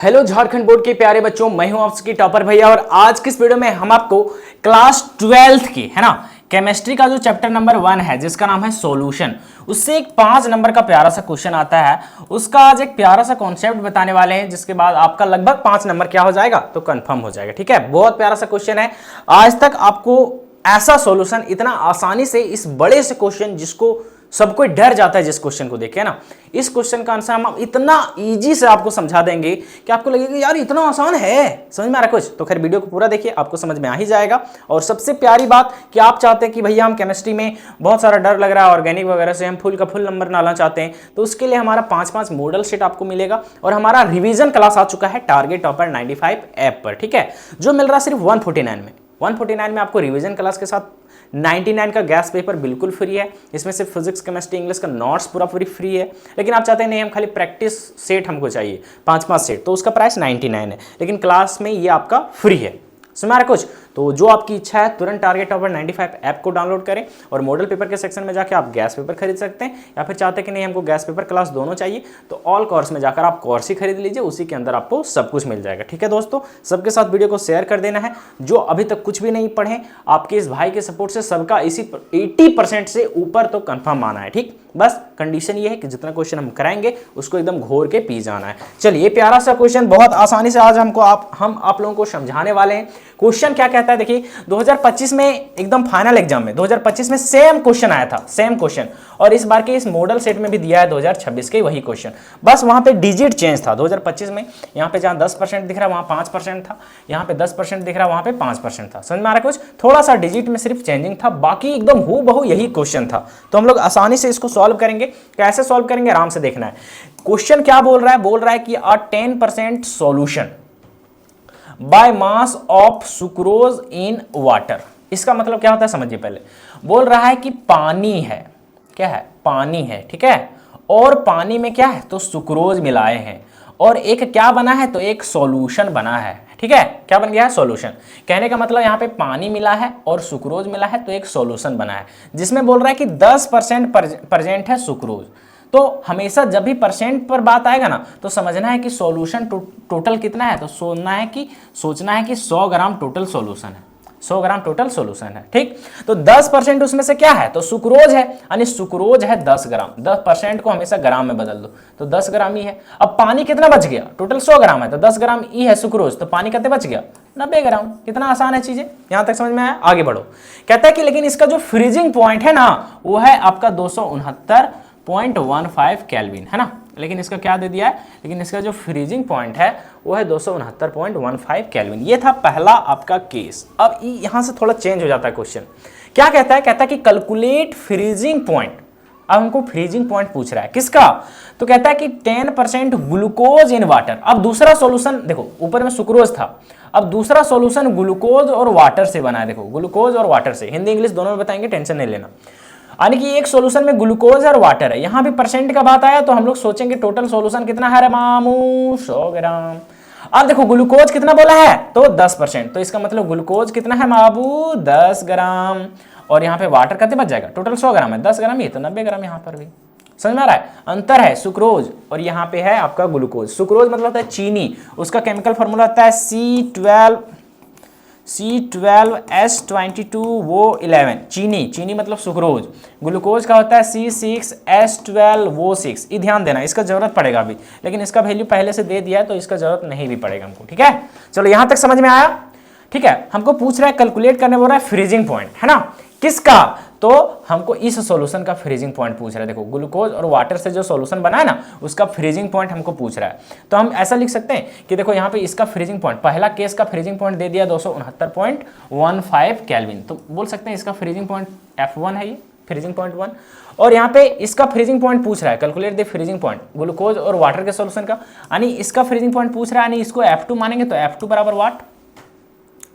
Hello Jharkhand board के प्यारे बच्चों, मैं हूं आपकी टॉपर भैया। और आज की इस वीडियो में हम आपको क्लास 12th की है ना केमिस्ट्री का जो चैप्टर नंबर 1 है जिसका नाम है सॉल्यूशन, उससे एक 5 नंबर का प्यारा सा क्वेश्चन आता है। उसका आज एक प्यारा सा कॉन्सेप्ट बताने वाले हैं, जिसके बाद आपका लगभग 5 नंबर क्या हो जाएगा तो कंफर्म हो जाएगा। ठीक है, बहुत प्यारा सा क्वेश्चन है। आज तक आपको ऐसा सॉल्यूशन इतना आसानी से इस बड़े से क्वेश्चन जिसको सब कोई डर जाता है जिस क्वेश्चन को देखे ना, इस क्वेश्चन का आंसर हम इतना इजी से आपको समझा देंगे कि आपको लगेगा यार इतना आसान है, समझ में आ रहा कुछ। तो खैर वीडियो को पूरा देखिए, आपको समझ में आ ही जाएगा। और सबसे प्यारी बात कि आप चाहते हैं कि भैया हम केमिस्ट्री में बहुत सारा डर लग रहा है, ऑर्गेनिक वगैरह से हम फुल का फुल नंबर लाना चाहते हैं, तो उसके लिए हमारा 5-5 मॉडल सेट आपको मिलेगा। और हमारा रिविजन क्लास आ चुका है टारगेट टॉपर 95 ऐप पर। ठीक है, जो मिल रहा है सिर्फ 149 में। 149 में आपको रिवीजन क्लास के साथ 99 का गैस पेपर बिल्कुल फ्री है। इसमें से फिजिक्स, केमिस्ट्री, इंग्लिश का नोट्स पूरा पूरी फ्री है। लेकिन आप चाहते हैं नहीं, हम खाली प्रैक्टिस सेट हमको चाहिए 5-5 सेट, तो उसका प्राइस 99 है। लेकिन क्लास में ये आपका फ्री है। समझ रहा कुछ? तो जो आपकी इच्छा है तुरंत टारगेट टॉपर 95 ऐप को डाउनलोड करें और मॉडल पेपर के सेक्शन में जाकर आप गैस पेपर खरीद सकते हैं। या फिर चाहते हैं कि नहीं हमको गैस पेपर क्लास दोनों चाहिए, तो ऑल कोर्स में जाकर आप कोर्स ही खरीद लीजिए, उसी के अंदर आपको सब कुछ मिल जाएगा। ठीक है दोस्तों, सबके साथ वीडियो को शेयर कर देना है। जो अभी तक कुछ भी नहीं पढ़े, आपके इस भाई के सपोर्ट से सबका इसी 80% से ऊपर तो कंफर्म आना है। ठीक, बस कंडीशन ये है कि जितना क्वेश्चन हम कराएंगे उसको एकदम घोर के पी जाना है। चलिए, प्यारा सा क्वेश्चन बहुत आसानी से आज हम आप लोगों को समझाने वाले हैं। क्वेश्चन क्या कहता है देखिए, 2025 में एकदम फाइनल एग्जाम में 2025 में सेम क्वेश्चन आया था, सेम क्वेश्चन। और इस बार के इस मॉडल सेट में भी दिया है 2026 के वही क्वेश्चन, बस वहां पे डिजिट चेंज था। 2025 में यहाँ पे जहां 10% दिख रहा है वहां 5% था, यहाँ पे 10% दिख रहा है वहां पे 5% था। समझ में आ रहा है कुछ? थोड़ा सा डिजिट में सिर्फ चेंजिंग था, बाकी एकदम हूबहू यही क्वेश्चन था। तो हम लोग आसानी से इसको सॉल्व करेंगे। कैसे सॉल्व करेंगे आराम से देखना है। क्वेश्चन क्या बोल रहा है कि अ 10% solution by mass of sucrose in water. इसका मतलब क्या होता है समझिए पहले। बोल रहा है कि पानी है, क्या है? पानी है, ठीक है। और पानी में क्या है तो सुक्रोज मिलाए हैं, और एक क्या बना है तो एक सॉल्यूशन बना है। ठीक है, क्या बन गया है? सॉल्यूशन। कहने का मतलब यहाँ पे पानी मिला है और सुक्रोज मिला है तो एक सॉल्यूशन बना है, जिसमें बोल रहा है कि 10% प्रेजेंट है सुक्रोज। तो हमेशा जब भी परसेंट पर बात आएगा ना, तो समझना है कि सॉल्यूशन टोटल कितना है, तो सोचना है कि 100 ग्राम टोटल सॉल्यूशन है, 100 ग्राम टोटल सॉल्यूशन है। ठीक, तो 10% उसमें से क्या है तो सुक्रोज है, यानी सुक्रोज है 10 ग्राम। 10% को हमेशा ग्राम में बदल दो तो 10 ग्राम ही है। अब पानी कितना बच गया? टोटल 100 ग्राम है तो 10 ग्राम ई है सुक्रोज, तो पानी कितने बच गया? 90 ग्राम। कितना आसान है चीजें, यहां तक समझ में आया? आगे बढ़ो। कहता है कि लेकिन इसका जो फ्रीजिंग पॉइंट है ना, वो है आपका 269.15 केल्विन, है ना। लेकिन इसका क्या दे दिया है, लेकिन इसका जो फ्रीजिंग पॉइंट है वो है 269.15 केल्विन। ये था पहला आपका केस। अब यहां से थोड़ा चेंज हो जाता है क्वेश्चन। क्या कहता है? कहता है कि कैलकुलेट फ्रीजिंग पॉइंट। अब हमको फ्रीजिंग पॉइंट पूछ रहा है किसका, तो कहता है कि 10% ग्लूकोज इन वाटर। अब दूसरा सॉल्यूशन देखो, ऊपर में सुक्रोज था, अब दूसरा सॉल्यूशन ग्लूकोज और वाटर से बना है। देखो, ग्लूकोज और वाटर से, हिंदी इंग्लिश दोनों में बताएंगे, टेंशन नहीं लेना। यानी कि एक सॉल्यूशन में ग्लूकोज और वाटर है। यहां भी परसेंट का बात आया तो हम लोग सोचेंगे टोटल सॉल्यूशन कितना है रे मामू, 100 ग्राम। अब देखो ग्लूकोज कितना बोला है तो 10%, तो इसका मतलब ग्लूकोज कितना है बाबू 10 ग्राम। और यहाँ पे वाटर कितने बच जाएगा? टोटल 100 ग्राम है, 10 ग्राम, ये तो 90 ग्राम। यहाँ पर भी समझ में आ रहा है? अंतर है सुक्रोज और यहाँ पे है आपका ग्लूकोज। सुक्रोज मतलब होता है चीनी, उसका केमिकल फॉर्मूला होता है C12H22 वो 11, चीनी मतलब सुक्रोज। ग्लूकोज का होता है C6H12 वो 6। ये ध्यान देना, इसका जरूरत पड़ेगा अभी, लेकिन इसका वैल्यू पहले से दे दिया है तो इसका जरूरत नहीं भी पड़ेगा हमको। ठीक है, चलो यहां तक समझ में आया। ठीक है, हमको पूछ रहा है कैलकुलेट करने बोल रहा है फ्रीजिंग पॉइंट, है ना। किसका? तो हमको इस सॉल्यूशन का फ्रीजिंग पॉइंट पूछ रहा है। देखो, ग्लूकोज और वाटर से जो सॉल्यूशन बना है ना, उसका फ्रीजिंग पॉइंट हमको पूछ रहा है। तो हम ऐसा लिख सकते हैं कि देखो यहाँ पे इसका फ्रीजिंग पॉइंट, पहला केस का फ्रीजिंग पॉइंट दे दिया 269.15 केल्विन, तो बोल सकते हैं इसका फ्रीजिंग पॉइंट F1 है, ये फ्रीजिंग पॉइंट 1। और यहाँ पे इसका फ्रीजिंग पॉइंट पूछ रहा है, calculate the freezing point glucose और वाटर के सॉल्यूशन का, यानी इसका फ्रीजिंग पॉइंट पूछ रहा है, यानी इसको F2 मानेंगे तो F2 बराबर वाट।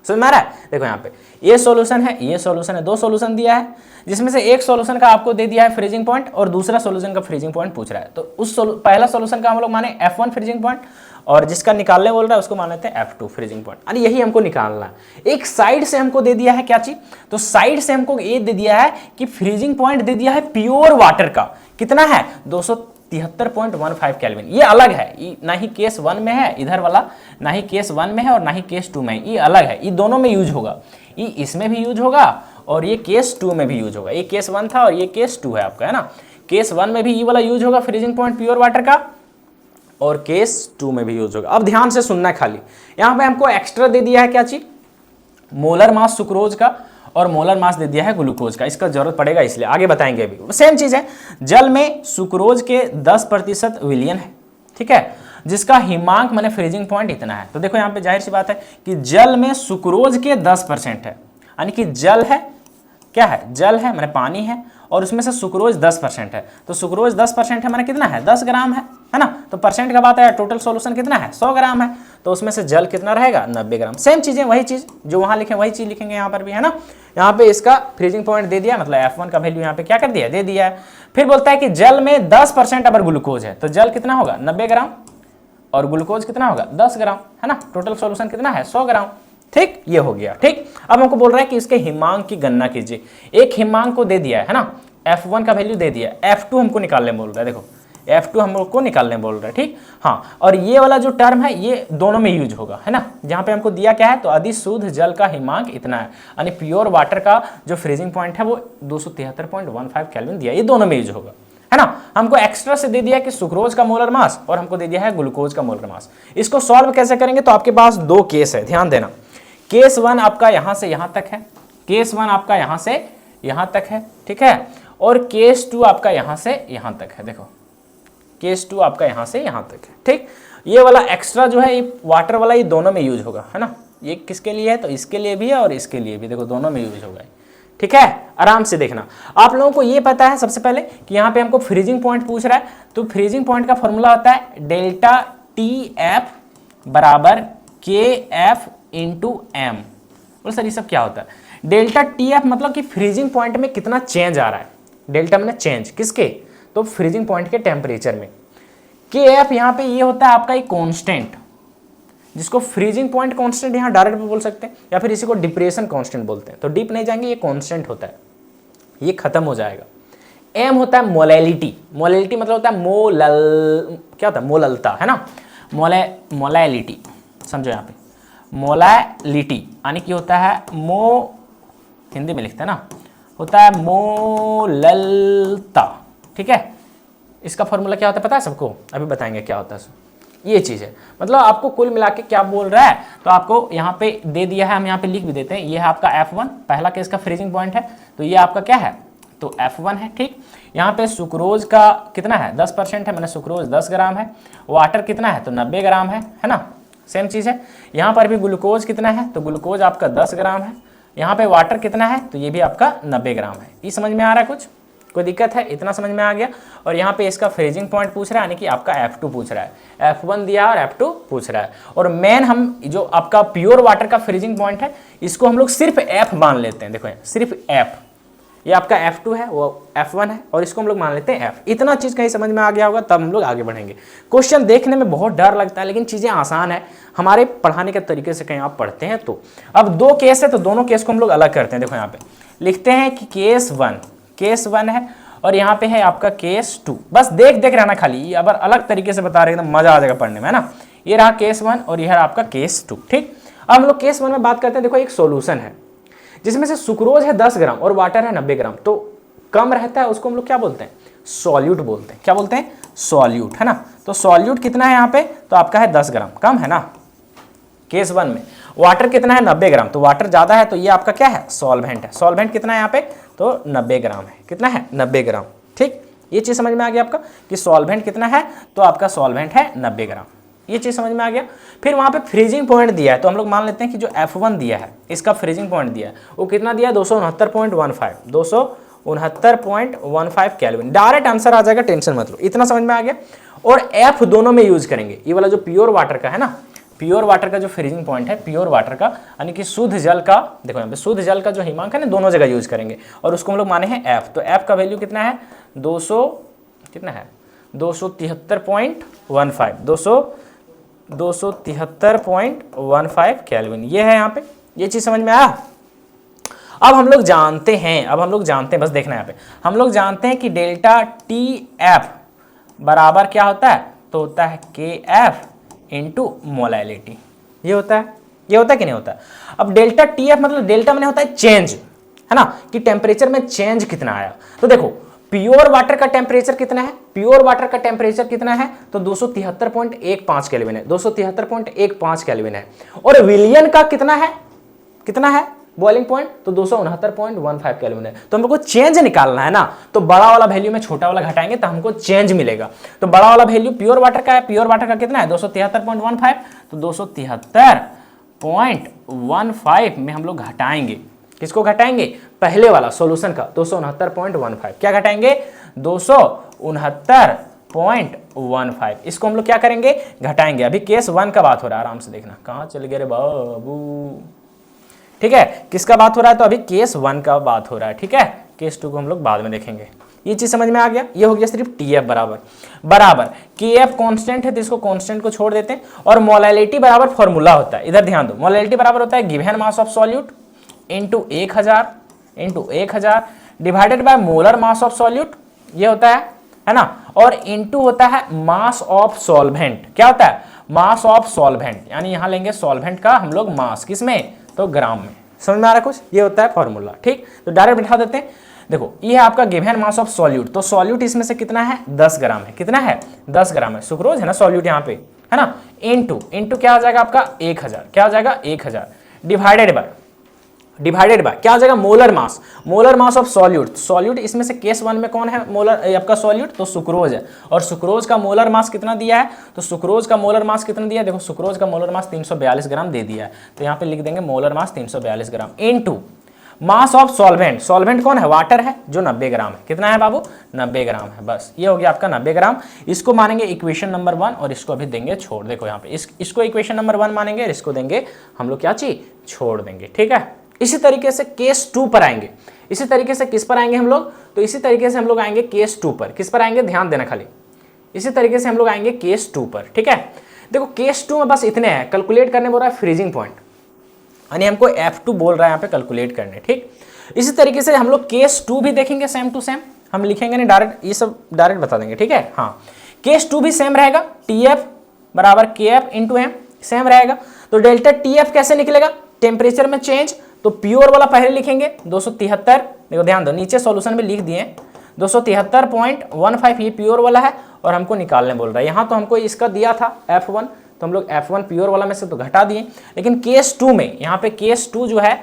समझ में आ रहा है? देखो यहाँ पे ये सॉल्यूशन है, ये सॉल्यूशन है, दो सॉल्यूशन दिया है, जिसमें से एक सॉल्यूशन का आपको दे दिया है फ्रीजिंग पॉइंट और दूसरा सॉल्यूशन का फ्रीजिंग पॉइंट पूछ रहा है। तो उस पहला सॉल्यूशन का हम लोग माने F1 फ्रीजिंग पॉइंट, और जिसका निकालने बोल रहा है उसको मान लेते हैं F2 फ्रीजिंग पॉइंट। अरे यही हमको निकालना है। एक साइड से हमको दे दिया है क्या चीज, तो साइड से हमको ये दे दिया है कि फ्रीजिंग पॉइंट दे दिया है प्योर वाटर का, कितना है 273.15 केल्विन। ये अलग है, ना ही केस 1 में है इधर वाला, ना ही केस 1 में है और ना ही केस 2 में है, ये अलग है। ये दोनों में यूज होगा, ये इसमें भी यूज होगा और ये केस 2 में भी यूज होगा। ये केस 1 था और ये केस 2 है आपका, है ना। केस 1 में भी ये वाला यूज होगा फ्रीजिंग पॉइंट प्योर वाटर का, और केस 2 में भी यूज होगा। अब ध्यान से सुनना है खाली, यहां पे हमको एक्स्ट्रा दे दिया है क्या चीज, मोलर मास सुक्रोज का और मोलर मास दे दिया है ग्लूकोज का। इसका जरूरत पड़ेगा इसलिए आगे बताएंगे। अभी सेम चीज है, जल में सुक्रोज के 10% विलियन है, ठीक है, जिसका हिमांक माने फ्रीजिंग पॉइंट इतना है। तो देखो यहाँ पे जाहिर सी बात है कि जल में सुक्रोज के 10% है, यानी कि जल है, क्या है, जल है माने पानी है, और उसमें से सुक्रोज 10% है। तो सुक्रोज 10% है माने कितना है, 10 ग्राम है ना। तो परसेंट का बात है, टोटल सॉल्यूशन कितना है, 100 ग्राम है। तो उसमें से जल कितना रहेगा, 90 ग्राम। सेम चीजें, वही चीज जो वहां लिखे वही चीज लिखेंगे यहाँ पर भी, है ना। यहाँ पे इसका फ्रीजिंग पॉइंट दे दिया, मतलब F1 का वैल्यू यहाँ पे क्या कर दिया, दे दिया है। फिर बोलता है कि जल में 10% अगर ग्लूकोज है तो जल कितना होगा, 90 ग्राम, और ग्लूकोज कितना होगा, 10 ग्राम, है ना। टोटल सॉल्यूशन कितना है, 100 ग्राम। ठीक, ये हो गया। ठीक, अब हमको बोल रहा है कि इसके हिमांक की गणना कीजिए। एक हिमांक को दे दिया है ना, F1 का वैल्यू दे दिया, F2 हमको निकालने बोल रहा है। देखो F2 हम लोग को निकालने बोल रहा है, ठीक। हाँ, और ये वाला जो टर्म है ये दोनों में यूज होगा, है ना। जहाँ पे हमको दिया क्या है, तो अधिशुद्ध जल का हिमांक इतना है, यानी प्योर वाटर का जो फ्रीजिंग पॉइंट है वो 273.15 केल्विन दिया, ये दोनों में यूज होगा, है ना। हमको एक्स्ट्रा से दे दिया कि सुक्रोज का मोलर मास और हमको दे दिया है ग्लूकोज का मोलर मास। इसको सॉल्व कैसे करेंगे, तो आपके पास दो केस है, ध्यान देना। केस 1 आपका यहां से यहां तक है, केस 1 आपका यहां से यहां तक है, ठीक है, और केस 2 आपका यहां से यहां तक है। देखो केस 2 आपका यहां से यहां तक है, ठीक। ये वाला एक्स्ट्रा जो है ये वाटर वाला, ये दोनों में यूज होगा, है ना। ये किसके लिए है, तो इसके लिए भी है और इसके लिए भी, देखो दोनों में यूज होगा, ठीक है। आराम से देखना। आप लोगों को ये पता है सबसे पहले कि यहाँ पे हमको फ्रीजिंग पॉइंट पूछ रहा है, तो फ्रीजिंग पॉइंट का फॉर्मूला होता है डेल्टा TF बराबर KF इंटू एम। बोलो सर ये सब क्या होता है, डेल्टा TF मतलब कि फ्रीजिंग पॉइंट में कितना चेंज आ रहा है। डेल्टा मैंने चेंज किसके, तो फ्रीजिंग पॉइंट के टेम्परेचर में। KF यहाँ पे ये होता है आपका एक कांस्टेंट, जिसको फ्रीजिंग पॉइंट कांस्टेंट यहाँ डायरेक्ट भी बोल सकते हैं, या फिर इसी को डिप्रेशन कांस्टेंट बोलते हैं। तो डीप नहीं जाएंगे, ये कांस्टेंट होता है, ये खत्म हो जाएगा। M होता है मोलैलिटी, मोलैलिटी मतलब होता है मोलल, क्या होता है, मोललता, है ना। मोलैलिटी समझो यहाँ पे, मोलैलिटी यानी कि होता है हिंदी में लिखते हैं ना, होता है मोललता, ठीक है। इसका फॉर्मूला क्या होता है पता है सबको, अभी बताएंगे क्या होता है। ये चीज़ है, मतलब आपको कुल मिला के क्या बोल रहा है, तो आपको यहाँ पे दे दिया है, हम यहाँ पे लिख भी देते हैं। ये है आपका F1, पहला केस का फ्रीजिंग पॉइंट है, तो ये आपका क्या है, तो F1 है, ठीक। यहाँ पे सुक्रोज का कितना है, 10% है, मैंने सुक्रोज 10 ग्राम है। वाटर कितना है, तो 90 ग्राम है ना। सेम चीज़ है, यहाँ पर भी ग्लूकोज कितना है, तो ग्लूकोज आपका 10 ग्राम है। यहाँ पे वाटर कितना है, तो ये भी आपका 90 ग्राम है। ये समझ में आ रहा है, कुछ कोई दिक्कत है, इतना समझ में आ गया। और यहाँ पे इसका फ्रीजिंग पॉइंट पूछ रहा है, यानी कि आपका F2 पूछ रहा है, F1 दिया और F2 पूछ रहा है। और मेन हम जो आपका प्योर वाटर का फ्रीजिंग पॉइंट है, इसको हम लोग सिर्फ F मान लेते हैं। देखो सिर्फ F, ये आपका F2 है, वो F1 है, और इसको हम लोग मान लेते हैं F। इतना चीज़ कहीं समझ में आ गया होगा, तब हम लोग आगे बढ़ेंगे। क्वेश्चन देखने में बहुत डर लगता है, लेकिन चीज़ें आसान है हमारे पढ़ाने के तरीके से, कहीं आप पढ़ते हैं तो। अब दो केस है, तो दोनों केस को हम लोग अलग करते हैं। देखो यहाँ पे लिखते हैं कि केस 1 है, और यहाँ पे है आपका केस 2। बस देख रहना खाली, अब अलग तरीके से बता रहे हैं, एकदम मजा आ जाएगा पढ़ने में, है ना। ये रहा केस 1 और ये है आपका केस 2, ठीक। अब हम लोग केस 1 में बात करते हैं। देखो एक सोल्यूशन है जिसमें से सुक्रोज है 10 ग्राम और वाटर है 90 ग्राम, तो कम रहता है, उसको हम लोग क्या बोलते हैं, सॉल्यूट बोलते हैं। क्या बोलते हैं, सॉल्यूट, है ना। तो सॉल्यूट कितना है यहाँ पे, तो आपका है 10 ग्राम, कम है ना केस 1 में। वाटर कितना है, 90 ग्राम, तो वाटर ज़्यादा है, तो ये आपका क्या है, सॉल्वेंट है। सॉल्वेंट कितना है यहाँ पे, तो 90 ग्राम है। कितना है, 90 ग्राम, ठीक। ये चीज़ समझ में आ गया आपका कि सॉल्वेंट कितना है, तो आपका सॉल्वेंट है 90 ग्राम। ये चीज़ समझ में आ गया। फिर वहाँ पे फ्रीजिंग पॉइंट दिया है, तो हम लोग मान लेते हैं कि जो F1 दिया है, इसका फ्रीजिंग पॉइंट दिया है, वो कितना दिया है, 269.15 केल्विन। डायरेक्ट आंसर आ जाएगा, टेंशन मत लो, इतना समझ में आ गया। और F दोनों में यूज करेंगे। ये वाला जो प्योर वाटर का है ना, प्योर वाटर का जो फ्रीजिंग पॉइंट है, प्योर वाटर का यानी कि शुद्ध जल का, देखो यहाँ पे शुद्ध जल का जो हिमांक है ना, दोनों जगह यूज करेंगे, और उसको हम लोग माने हैं F। तो F का वैल्यू कितना है, 273.15 केल्विन। ये है यहाँ पे, ये चीज़ समझ में आया। अब हम लोग जानते हैं, बस देखना है यहाँ पे, हम लोग जानते हैं कि डेल्टा TF बराबर क्या होता है, तो होता है KF इंटू मोलैलिटी। ये होता है, ये होता है कि नहीं होता है। अब डेल्टा TF मतलब डेल्टा मैंने होता है चेंज, है ना, कि टेम्परेचर में चेंज कितना आया। तो देखो प्योर वाटर का टेम्परेचर कितना है, प्योर वाटर का टेम्परेचर कितना है, तो 273.15 केल्विन है, 273.15 केल्विन है। और विलियन का कितना है, कितना है बॉइलिंग पॉइंट, तो 269.15 केल्विन है। तो हमको चेंज निकालना है ना, तो बड़ा वाला वैल्यू में छोटा वाला घटाएंगे तो हमको चेंज मिलेगा। तो बड़ा वाला वैल्यू प्योर वाटर का है, प्योर वाटर का कितना है 273.15, तो 273.15 में हम लोग घटाएंगे, किसको घटाएंगे, पहले वाला सॉल्यूशन का 269.15, क्या घटाएंगे 269.15, इसको हम लोग क्या करेंगे घटाएंगे। अभी केस 1 का बात हो रहा है, आराम से देखना, कहां चले गए रे बाबू, ठीक है, किसका बात हो रहा है, तो अभी केस 1 का बात हो रहा है, ठीक है, केस 2 को हम लोग बाद में देखेंगे। ये चीज समझ में आ गया, ये हो गया सिर्फ TF बराबर KF कांस्टेंट है तो इसको कांस्टेंट को छोड़ देते हैं, और मोलैलिटी बराबर फॉर्मूला होता है, इधर ध्यान दो, मोलैलिटी बराबर होता है given mass of solute into 1000 divided by molar mass of solute, ये होता है ना, और इंटू होता है मास ऑफ सॉल्वेंट, क्या होता है मास ऑफ सॉल्वेंट, यानी यहां लेंगे सॉल्वेंट का हम लोग मास, किसमें, तो ग्राम में। समझ में आ रहा है कुछ, ये होता है फॉर्मूला, ठीक। तो डायरेक्ट बिठा देते हैं, देखो ये है आपका गिवन मास ऑफ सॉल्यूट, तो सॉल्यूट इसमें से कितना है 10 ग्राम है, कितना है 10 ग्राम है, सुक्रोज है ना सॉल्यूट यहाँ पे, है ना, इंटू क्या हो जाएगा आपका 1000, क्या हो जाएगा 1000 डिवाइडेड बाय क्या हो जाएगा molar mass of solute, solute इसमें से केस 1 में कौन है मोलर आपका सॉल्यूट, तो सुक्रोज है, और सुक्रोज का मोलर मास कितना दिया है, तो सुक्रोज का मोलर मास कितना दिया है, देखो सुक्रोज का मोलर मास 342 ग्राम दे दिया है, तो यहाँ पे लिख देंगे molar mass 342 gram into mass of solvent, solvent कौन है वाटर है जो 90 ग्राम है, कितना है बाबू 90 ग्राम है, बस ये हो गया आपका 90 ग्राम। इसको मानेंगे इक्वेशन नंबर 1 और इसको अभी देंगे छोड़, देखो यहाँ पे इसको इक्वेशन नंबर 1 मानेंगे और इसको देंगे हम लोग क्या चीज छोड़ देंगे, ठीक है। इसी तरीके से केस 2 पर आएंगे, इसी तरीके से किस पर आएंगे हम लोग, तो इसी तरीके से हम लोग आएंगे केस 2 पर, किस पर आएंगे ध्यान देना खाली, इसी तरीके से हम लोग आएंगे केस 2 पर, ठीक है। देखो केस 2 में बस इतने हैं, कैलकुलेट करने बोल रहा है फ्रीजिंग पॉइंट, यानी हमको F2 बोल रहा है यहाँ पे कैलकुलेट करने, ठीक। इसी तरीके से हम लोग केस 2 भी देखेंगे, सेम टू सेम, हम लिखेंगे नहीं डायरेक्ट, ये सब डायरेक्ट बता देंगे, ठीक है। हाँ केस 2 भी सेम रहेगा, TF बराबर KF इंटू M सेम रहेगा। तो डेल्टा TF कैसे निकलेगा, टेम्परेचर में चेंज, तो प्योर वाला पहले लिखेंगे 273, देखो ध्यान दो नीचे सॉल्यूशन में लिख दिए 273.15, ये प्योर वाला है और हमको निकालने बोल रहा है। यहाँ तो हमको इसका दिया था F1, तो हम लोग F1 प्योर वाला में से तो घटा दिए, लेकिन केस 2 में, यहाँ पे केस 2 जो है,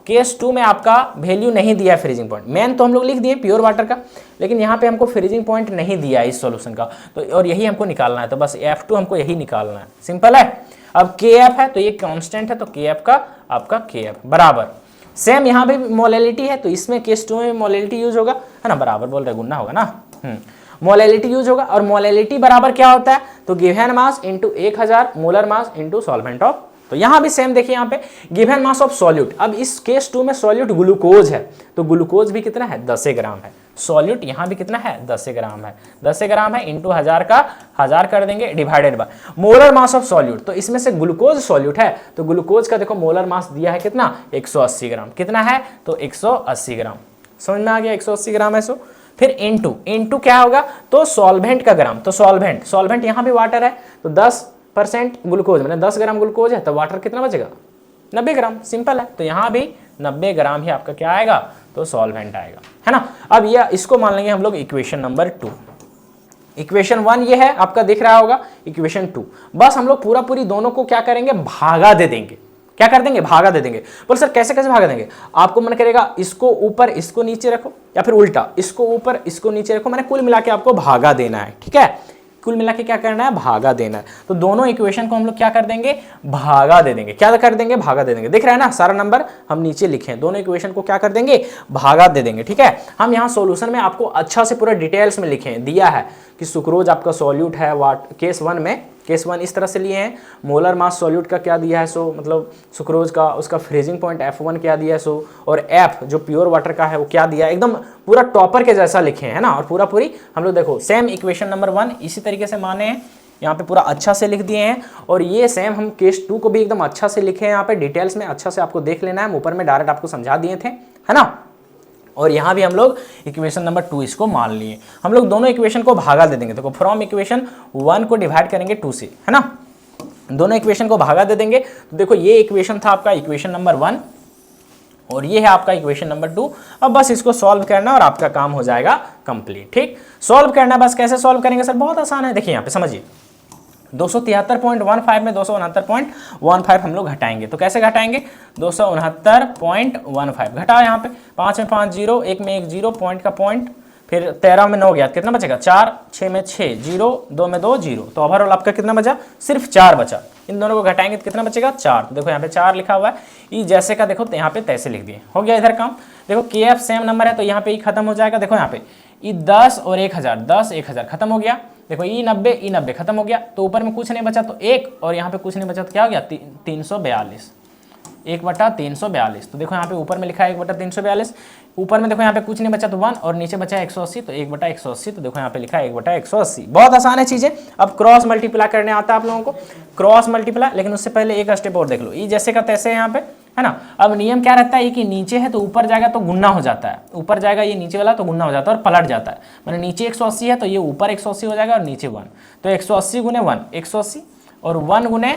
केस 2 में आपका वैल्यू नहीं दिया है फ्रीजिंग पॉइंट, मेन तो हम लोग लिख दिए प्योर वाटर का, लेकिन यहाँ पे हमको फ्रीजिंग पॉइंट नहीं दिया है इस सॉल्यूशन का, तो और यही हमको निकालना है, तो बस F2 हमको यही निकालना है, सिंपल है। अब KF है तो ये कांस्टेंट है, तो KF का आपका KF बराबर सेम, यहाँ पे मोलैलिटी है तो इसमें केस 2 में मोलैलिटी यूज होगा, है ना, बराबर बोल रहे गुना होगा ना, मोलैलिटी यूज होगा, और मोलैलिटी बराबर क्या होता है, तो given mass into 1000 molar mass into solvent of, तो यहाँ भी सेम देखिए, यहाँ पे गिवन मास ऑफ सॉल्यूट, अब इस केस 2 में सॉल्यूट ग्लूकोज है, तो ग्लूकोज भी कितना है 10 ग्राम है, सॉल्यूट यहाँ भी कितना है 10 ग्राम है, 10 ग्राम है इंटू 1000 का 1000 कर देंगे divided by molar mass of solute, तो इसमें से ग्लूकोज सॉल्यूट है, तो ग्लूकोज का देखो मोलर मास दिया है कितना 180 ग्राम, कितना है तो 180 ग्राम, समझ में आ गया 180 ग्राम है। सो फिर इंटू क्या होगा, तो सॉल्वेंट का ग्राम, तो सॉल्वेंट यहाँ भी वाटर है, तो 10% ग्लूकोज मैंने 10 ग्राम ग्लूकोज है, तो वाटर कितना बचेगा 90 ग्राम, सिंपल है, तो यहाँ भी 90 ग्राम ही आपका क्या आएगा, तो सॉल्वेंट आएगा, है ना। अब ये इसको मान लेंगे हम लोग इक्वेशन नंबर 2, इक्वेशन 1 ये है आपका दिख रहा होगा, इक्वेशन 2 बस हम लोग पूरी दोनों को क्या करेंगे भागा दे देंगे, क्या कर देंगे भागा दे देंगे। बोल सर कैसे कैसे भागा देंगे, आपको मन करेगा इसको ऊपर इसको नीचे रखो, या फिर उल्टा इसको ऊपर इसको नीचे रखो, मैंने कुल मिला के आपको भागा देना है, ठीक है, कुल मिला के क्या करना है भागा देना है। तो दोनों इक्वेशन को हम लोग क्या कर देंगे भागा दे देंगे, क्या कर देंगे भागा दे देंगे, दिख रहा है ना सारा नंबर हम नीचे लिखे हैं, दोनों इक्वेशन को क्या कर देंगे भागा दे देंगे, ठीक है। हम यहाँ सॉल्यूशन में आपको अच्छा से पूरा डिटेल्स में लिखे हैं, दिया है कि सुक्रोज आपका सॉल्यूट है, केस 1 में, केस 1 इस तरह से लिए हैं, मोलर मास सॉल्यूट का क्या दिया है, सो मतलब सुक्रोज का उसका फ्रीजिंग पॉइंट F1 क्या दिया है, सो और F जो प्योर वाटर का है वो क्या दिया है, एकदम पूरा टॉपर के जैसा लिखे हैं ना, और पूरी हम लोग देखो सेम इक्वेशन नंबर 1 इसी तरीके से माने हैं, यहाँ पे पूरा अच्छा से लिख दिए हैं, और ये सेम हम केस 2 को भी एकदम अच्छा से लिखे हैं, यहाँ पे डिटेल्स में अच्छा से आपको देख लेना है, ऊपर में डायरेक्ट आपको समझा दिए थे, है ना। और यहाँ भी हम लोग इक्वेशन नंबर 2 इसको मान लिए। हम लोग दोनों इक्वेशन को भागा दे देंगे। देखो फ्रॉम इक्वेशन 1 को डिवाइड करेंगे 2 से, है ना, दोनों इक्वेशन को भागा दे देंगे। तो देखो ये इक्वेशन था आपका इक्वेशन नंबर 1 और ये है आपका इक्वेशन नंबर 2। अब बस इसको सॉल्व करना और आपका काम हो जाएगा कंप्लीट। ठीक, सॉल्व करना, बस कैसे सॉल्व करेंगे सर, बहुत आसान है। देखिए यहाँ पे समझिए, 273.15 में 269.15 हम लोग घटाएंगे। तो कैसे घटाएंगे, 269.15 घटाओ, यहाँ पे 5 में 5 जीरो, 1 में 1 जीरो, पॉइंट का पॉइंट, फिर 13 में 9 गया, कितना बचेगा 4, 6 में 6 जीरो, 2 में 2 जीरो, तो ओवरऑल आपका कितना बचा, सिर्फ 4 बचा। इन दोनों को घटाएंगे तो कितना बचेगा 4। तो देखो यहाँ पे 4 लिखा हुआ है, ई जैसे का देखो तो यहाँ पे तैसे लिख दिए, हो गया इधर काम। देखो के एफ सेम नंबर है तो यहाँ पे ई खत्म हो जाएगा। देखो यहाँ पे ई 10 और 1000, 10 1000 खत्म हो गया। देखो ई 90 खत्म हो गया, तो ऊपर में कुछ नहीं बचा तो 1, और यहाँ पे कुछ नहीं बचा तो क्या हो गया 342, 1/342। तो देखो यहाँ पे ऊपर में लिखा है 1/342, ऊपर में देखो यहाँ पे कुछ नहीं बचा तो 1, और नीचे बचा 180, तो 1/180, तो देखो यहाँ पे लिखा है 1/180। बहुत आसान है चीजें। अब क्रॉस मल्टीप्लाई करने आता है आप लोगों को, क्रॉस मल्टीप्लाई, लेकिन उससे पहले एक स्टेप और देख लो। ई जैसे का तैसे यहाँ पे, है ना। अब नियम क्या रहता है, ये कि नीचे है तो ऊपर जाएगा तो गुना हो जाता है, ऊपर जाएगा ये नीचे वाला तो गुना हो जाता है और पलट जाता है। मैंने नीचे 180 है तो ये ऊपर 180 हो जाएगा और नीचे 1, तो 180 गुने 1 180, और 1 गुने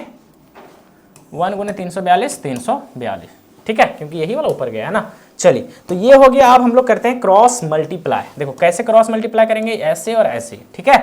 342 342, ठीक है, क्योंकि यही वाला ऊपर गया है ना। चलिए, तो ये हो गया। अब हम लोग करते हैं क्रॉस मल्टीप्लाई। देखो कैसे क्रॉस मल्टीप्लाई करेंगे, ऐसे और ऐसे, ठीक है।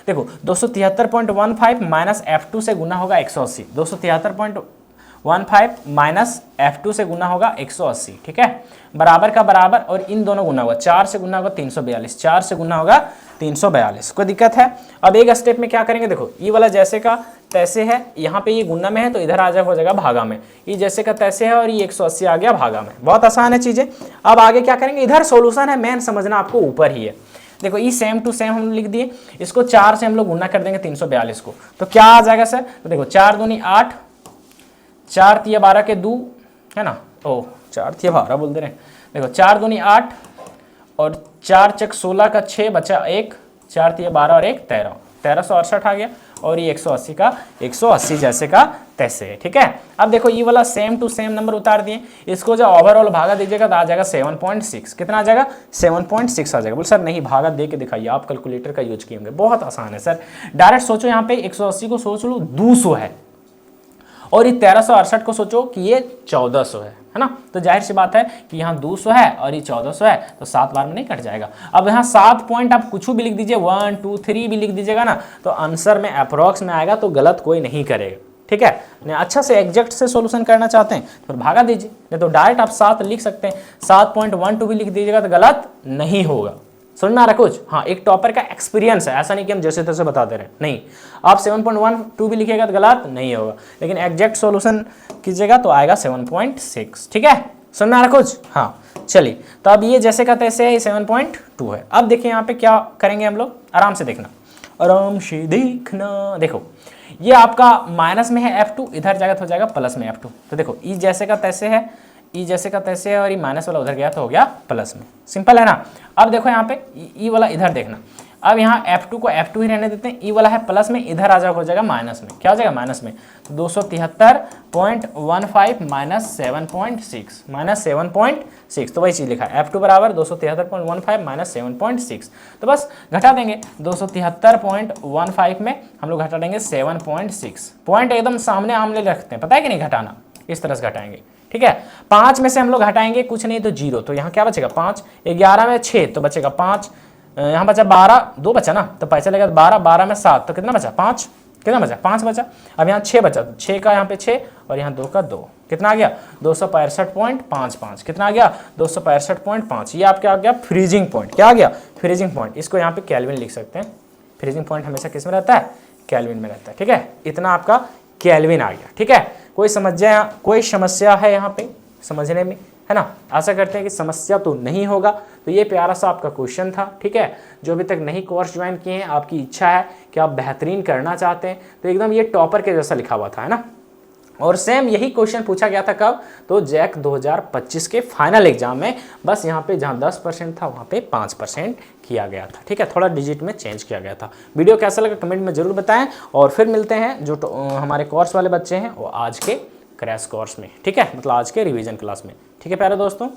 देखो 273.15 माइनस F2 से गुना होगा 180, 273.15 माइनस F2 से गुना होगा 180, ठीक है, बराबर का बराबर, और इन दोनों गुना होगा, 4 से गुना होगा 342, 4 से गुना होगा 342। कोई दिक्कत है। अब एक स्टेप में क्या करेंगे, देखो ये वाला जैसे का तैसे है, यहाँ पे ये गुना में है तो इधर आ जाए हो जाएगा भागा में, ये जैसे का तैसे है और ये 180 आ गया भागा में। बहुत आसान है चीजें। अब आगे क्या करेंगे, इधर सॉल्यूशन है, मेन समझना आपको ऊपर ही है। देखो ये सेम टू सेम हम लिख दिए, इसको 4 से हम लोग गुना कर देंगे 342 को, तो क्या आ जाएगा सर, तो देखो 4 दूनी 8, 4 तिया 12 के 2, है ना, ओ 4 तिया 12 बोल दे रहे हैं। देखो 4 दूनी 8 और 4 चक 16 का 6 बचा 1, 4 तिया 12 और 1 13, 1368 आ गया, और ये 180 का 180 जैसे का तैसे है, ठीक है। अब देखो ये वाला सेम टू सेम नंबर उतार दिए, इसको जब ओवरऑल भागा दीजिएगा तो आ जाएगा 7.6। कितना आ जाएगा 7.6 आ जाएगा। बोल सर नहीं, भागा दे के दिखाइए, आप कैलकुलेटर का यूज किए होंगे। बहुत आसान है सर, डायरेक्ट सोचो, यहाँ पे 180 को सोच लो 200 है, और ये 1368 को सोचो कि ये 1400 है ना। तो जाहिर सी बात है कि यहाँ 200 है और ये 1400 है, तो 7 बार में नहीं कट जाएगा। अब यहाँ 7 पॉइंट आप कुछ भी लिख दीजिए, 1 2 3 भी लिख दीजिएगा ना, तो आंसर में अप्रोक्स में आएगा, तो गलत कोई नहीं करेगा, ठीक है। नहीं अच्छा से एग्जैक्ट से सॉल्यूशन करना चाहते हैं तो भागा दीजिए, नहीं तो डायरेक्ट आप 7 लिख सकते हैं, 7.12 भी लिख दीजिएगा तो गलत नहीं होगा। सुनना रहा कुछ, हाँ, एक टॉपर का एक्सपीरियंस है, ऐसा नहीं कि हम जैसे तैसे बता दे रहे हैं, नहीं। आप 7.12 भी लिखिएगा तो गलत नहीं होगा, लेकिन एग्जैक्ट सॉल्यूशन कीजिएगा तो आएगा 7.6, ठीक है। सुनना रहा कुछ, हाँ। चलिए, तो अब ये जैसे का तैसे है, 7.2 है। अब देखिए यहाँ पे क्या करेंगे हम लोग, आराम से देखना, आराम से देखना। देखो ये आपका माइनस में है F2, इधर जाएगा तो हो जाएगा प्लस में F2। तो देखो ई जैसे का तैसे है, ई जैसे का तैसे है, और ये माइनस वाला उधर गया तो हो गया प्लस में। सिंपल है ना। अब देखो यहाँ पे ई वाला इधर देखना, अब यहाँ F2 को F2 ही रहने देते हैं, ई वाला है प्लस में, इधर आ जाएगा हो जाएगा माइनस में। क्या हो जाएगा माइनस में, 273.15 माइनस 7.6, माइनस 7.6, तो वही चीज़ लिखा है, F2 बराबर 273.15 माइनस 7.6। तो बस घटा देंगे 273.15 में हम लोग घटा देंगे 7.6, पॉइंट एकदम सामने आमने रखते हैं, पता है कि नहीं, घटाना इस तरह से घटाएंगे, ठीक है। 5 में से हम लोग हटाएंगे कुछ नहीं तो 0, तो यहाँ क्या बचेगा 5, 11 में 6 तो बचेगा 5, यहाँ बचा 12, 2 बचा ना, तो पैसा लगेगा 12, 12 में 7 तो कितना बचा 5, कितना बचा 5 बचा। अब यहाँ 6 बचा, तो 6 का यहाँ पे 6 और यहाँ 2 का 2, कितना आ गया 265.55, कितना आ गया 265.5। ये आपका आ गया फ्रीजिंग पॉइंट, क्या आ गया फ्रीजिंग पॉइंट। इसको यहाँ पे केल्विन लिख सकते हैं, फ्रीजिंग पॉइंट हमेशा किस में रहता है, केल्विन में रहता है, ठीक है। इतना आपका केल्विन आ गया, ठीक है। कोई समस्या है यहाँ पे समझने में, है ना। आशा करते हैं कि समस्या तो नहीं होगा। तो ये प्यारा सा आपका क्वेश्चन था, ठीक है। जो अभी तक नहीं कोर्स ज्वाइन किए हैं, आपकी इच्छा है कि आप बेहतरीन करना चाहते हैं, तो एकदम ये टॉपर के जैसा लिखा हुआ था, है ना। और सेम यही क्वेश्चन पूछा गया था कब, तो जैक 2025 के फाइनल एग्जाम में। बस यहाँ पे जहाँ 10% था वहाँ पे 5% किया गया था, ठीक है। थोड़ा डिजिट में चेंज किया गया था। वीडियो कैसा लगा कमेंट में जरूर बताएं, और फिर मिलते हैं जो हमारे कोर्स वाले बच्चे हैं वो आज के क्रैश कोर्स में, ठीक है, मतलब आज के रिवीजन क्लास में, ठीक है प्यारे दोस्तों।